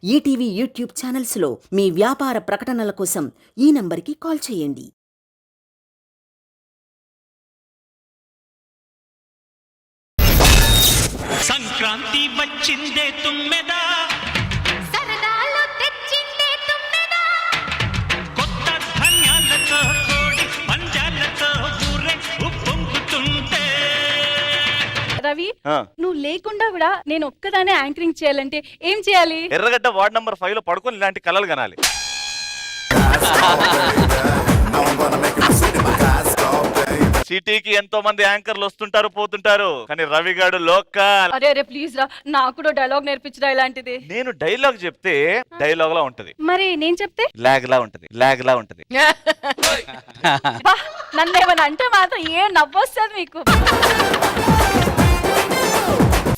ETV YouTube ఛానల్స్లో మీ వ్యాపార ప్రకటనల కోసం ఈ నంబర్కి కాల్ చేయండి. సంక్రాంతి వచ్చిందే తుమ్మెదా, సరదాలు తెచ్చిందే తుమ్మెదా, కొత్త ధాన్యాలతో కోడి పంజాలతో ఊరే ఉప్పొంగుతుంటే. రవి, నువ్వు లేకుండా కూడా నేను ఒక్కదానే యాంకరింగ్ చేయాలంటే ఏం చేయాలి? ఎర్రగడ్డ వార్డ్ నంబర్ 5 లో పడుకొని ఇలాంటి కలలు కనాలి. సిటీకి ఎంతో మంది యాంకర్లు వస్తుంటారు పోతుంటారు, కానీ రవి గారు లోకల్. అరే అరే ప్లీజ్ రా, నాకు కూడా డైలాగ్ నేర్పించరా ఇలాంటిది. నేను డైలాగ్ చెప్తే డైలాగ్ లా ఉంటది, మరి నేను చెప్తే లాగ్ లా ఉంటది, లాగ్ లా ఉంటది. నన్ను ఏమన్నా అంటే మాత్రం ఏం నవ్వొస్తుంది మీకు.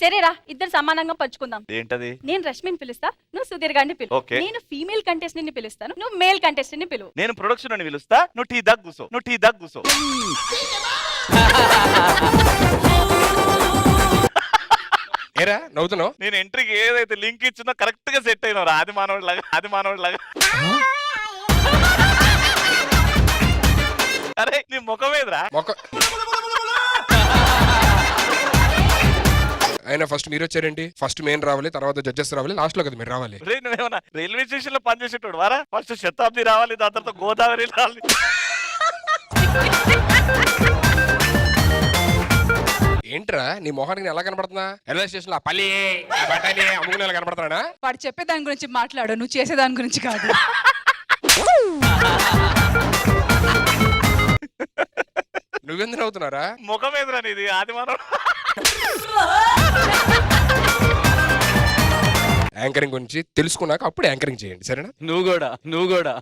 సరేరా, ఇద్దరు సమానంగా పంచుకుందాం. ఏంటది? నేను రష్మిని పిలుస్తా, నువ్వు సుధీర్ గారిని పిలు. Okay. నేను ఫీమేల్ కంటెస్టెంట్ ని పిలుస్తాను, నువ్వు మేల్ కంటెస్టెంట్ ని పిలువు. నేను ప్రొడక్షన్ అని పిలుస్తా, నువ్వు టీ దగ్గు కూసో, నువ్వు టీ దగ్గు కూసో. ఏరా నవ్వుతున్నావు? నేను ఎంట్రీకి ఏదైతే లింక్ ఇచ్చినా కరెక్ట్ గా సెట్ అయినా ఆది మానవుడి లాగా, ఆది మానవుడి లాగా. అరే నీ ముఖం ఏదిరా? అయినా ఫస్ట్ మీరు వచ్చారేంటి? ఫస్ట్ మెయిన్ రావాలి, తర్వాత జడ్జెస్ రావాలి, లాస్ట్ లో కదా మీరు రావాలి. రే నువ్వేమన్నా రైల్వే స్టేషన్ లో పనిచేసేటోడు వారా? ఫస్ట్ శతాబ్ది రావాలి, దాని తర్వాత గోదావరి రావాలి. ఏంట్రా నీ మొహానికి ఎలా కనపడుతున్నా? రైల్వే స్టేషన్ లో పల్లి బఠానీ అమ్ముకునే కనపడుతున్నాడా? వాడు చెప్పే దాని గురించి మాట్లాడు, నువ్వు చేసే దాని గురించి కాదు. నువ్వెందుకు నవ్వుతున్నారా? ముఖం ఏదిరా నీది? ఆది మానవుడు. యాంకరింగ్ గురించి తెలుసుకున్నాక అప్పుడు యాంకరింగ్ చేయండి, సరేనా? నువ్వు కూడా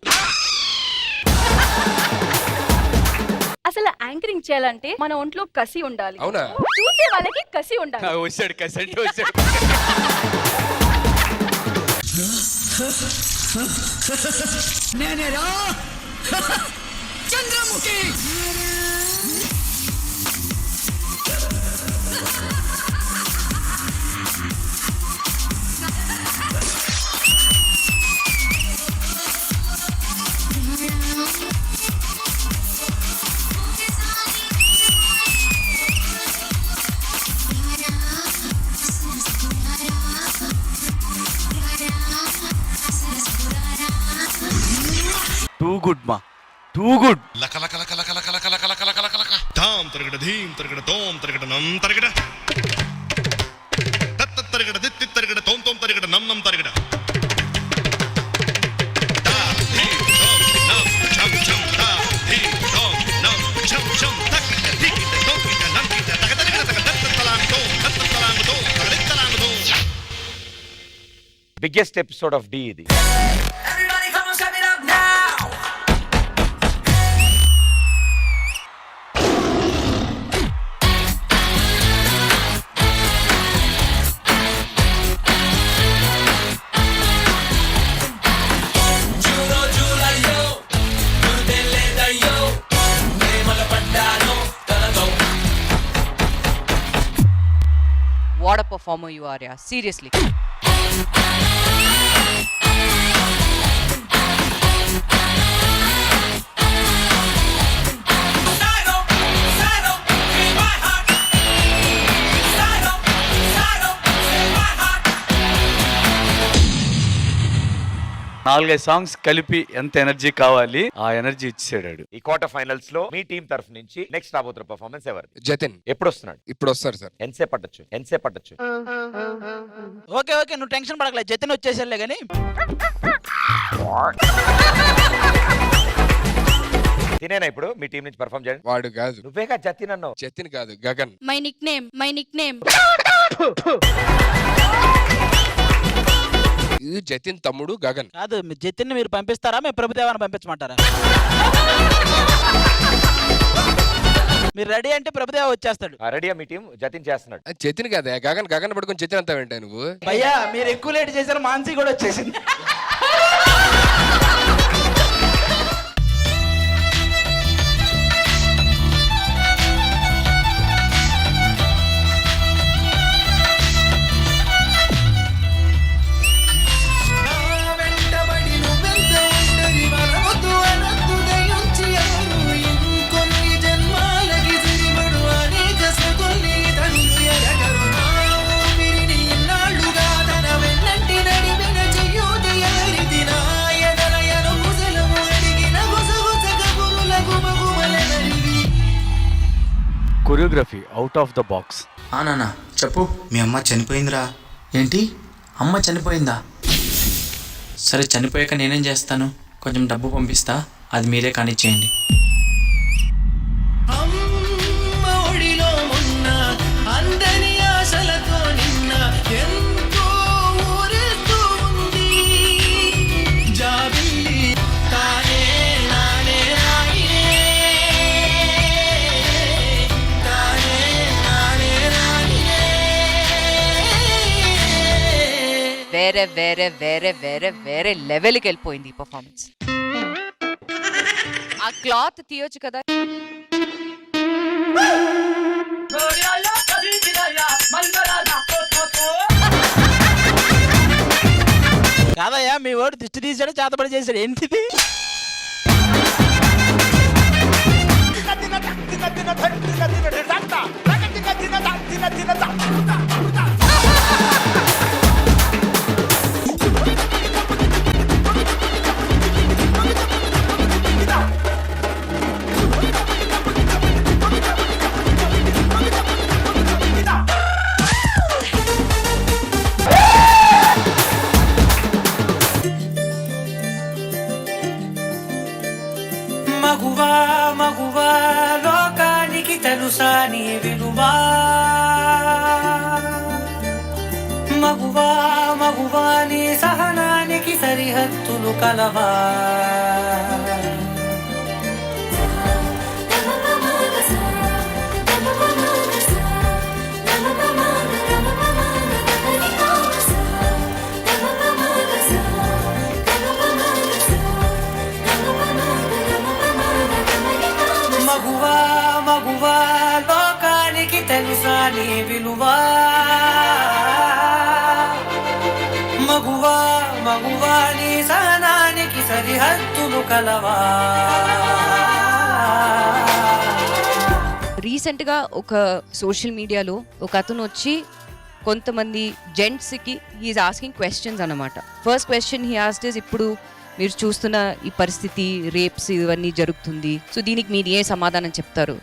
అసలు యాంకరింగ్ చేయాలంటే మన ఒంట్లో కసి ఉండాలి. అవునా? చూసే వాళ్ళకి కసి ఉండాలి. వచ్చాడు కసంటే వచ్చాడు. చంద్రముఖి టూ గుడ్ మా, టూ గుడ్. లక లక లక లక లక లక లక లక లక లక లక ధాం తరగడ ధీం తరగడ తోం తరగడ నం తరగడ తత్త తరగడ దిత్తి తరగడ తోం తోం తరగడ నం నం తరగడ దా ధీం తోం నం ఛం ఛం దా ధీం తోం నం ఛం ఛం తక్కిట దిక్కిట తోకిట నంకిట తగ తరగడ తగ తత్త తలాంగు తోం తత్త తలాంగు తోం తగడ తలాంగు తోం. బిగ్గెస్ట్ ఎపిసోడ్ ఆఫ్ డి ఇది. What a performer you are, yeah. Seriously. నాలుగైదు సాంగ్స్ కలిపి ఎంత ఎనర్జీ కావాలి ఆ ఎనర్జీ ఇచ్చేసాడు. ఈ క్వార్టర్ ఫైనల్స్ లో మీ టీం తరఫు నుంచి నెక్స్ట్ రాబోతున్న పర్ఫార్మెన్స్ ఎవరు? జతిన్ ఎప్పుడు వస్తున్నాడు? ఇప్పుడు వస్తారు సార్. ఎంతసేపు పట్టొచ్చు? ఓకే ఓకే, నువ్వు టెన్షన్ పడకలేదు, జతిన్ వచ్చేసలే గానీ. తినేనా ఇప్పుడు మీ టీం నుంచి పర్ఫార్మ్ చేయండి. వాడు కాదు, నువ్వేగా జతిన్ అన్నావు. జతిన్ కాదు, గగన్. మై నిక్ నేమ్ ఇది జతిన్ తమ్ముడు గగన్. కాదు, మీ జతిన్ మీరు పంపిస్తారా, మేము ప్రభుదేవాన్ని పంపించమంటారా? మీరు రెడీ అంటే ప్రభుదేవ వచ్చేస్తాడు. రెడీయా మీ టీం? జతిన్ చేస్తున్నాడు. జతిన్ కాదా, గగన్. గగన్ పడుకొని జతిన్ అంతా వెంట నువ్వు. భయ్యా మీరు ఎక్కువ లేట్ చేశారు, మాన్సీ కూడా వచ్చేసింది. Choreography out of the box. నాన్న చెప్పు. మీ అమ్మ చనిపోయిందిరా. ఏంటి, అమ్మ చనిపోయిందా? సరే, చనిపోయాక నేనేం చేస్తాను, కొంచెం డబ్బు పంపిస్తా, అది మీరే కానిచ్చేయండి. వేరే వేరే వేరే వేరే వేరే లెవెల్కి వెళ్ళిపోయింది ఈ పర్ఫార్మెన్స్. ఆ క్లాత్ తీయొచ్చు కదా. కాదయ్యా, మీ వాడు దిష్టి తీసాడు, చేతబడి చేశాడు, ఏంటిది? మగువా మగువా లోకానికి తెలుసా నీ విలువా, మగువా మగువా నీ సహనానికి సరిహద్దులు కలవా. మగువా మగువా లోకానికి తెలుసా నీ విలువా, మగువా మగువా నీ సహనానికి సరిహద్దులు కలవా. రీసెంట్గా ఒక సోషల్ మీడియాలో ఒక అతను వచ్చి కొంతమంది జెంట్స్కి హీఈస్ ఆస్కింగ్ క్వశ్చన్స్ అన్నమాట. First question he asked is, ఇప్పుడు మీరు చూస్తున్న ఈ పరిస్థితి, రేప్స్ ఇవన్నీ జరుగుతుంది, సో దీనికి మీరు ఏ సమాధానం చెప్తారు?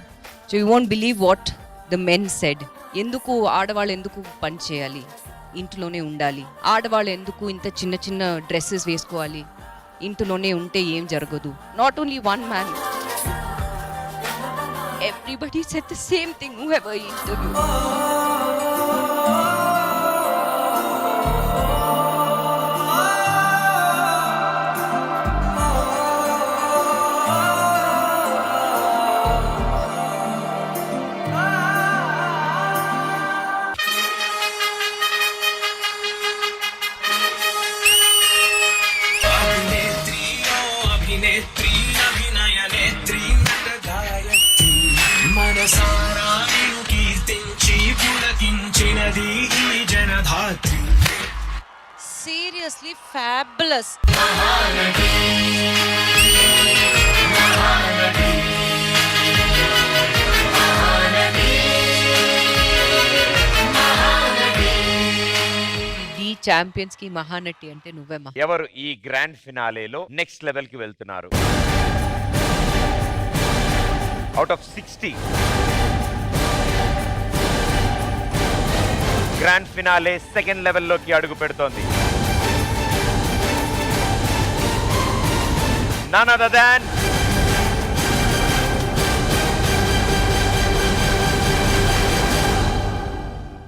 So you won't believe what the men said. ఎందుకు ఆడవాళ్ళు ఎందుకు పని చేయాలి, ఇంట్లోనే ఉండాలి? ఆడవాళ్ళు ఎందుకు ఇంత చిన్న చిన్న డ్రెస్సెస్ వేసుకోవాలి, ఇంట్లోనే ఉంటే ఏం జరగదు? Not only one man, everybody said the same thing whoever interviewed. Seriously fabulous. The champions కి మహానటి అంటే నువ్వేమా. ఎవరు ఈ గ్రాండ్ ఫినాలేలో నెక్స్ట్ లెవెల్ కి వెళ్తున్నారు? Out of 60 grand finale second లెవెల్లోకి అడుగు పెడుతోంది. none other than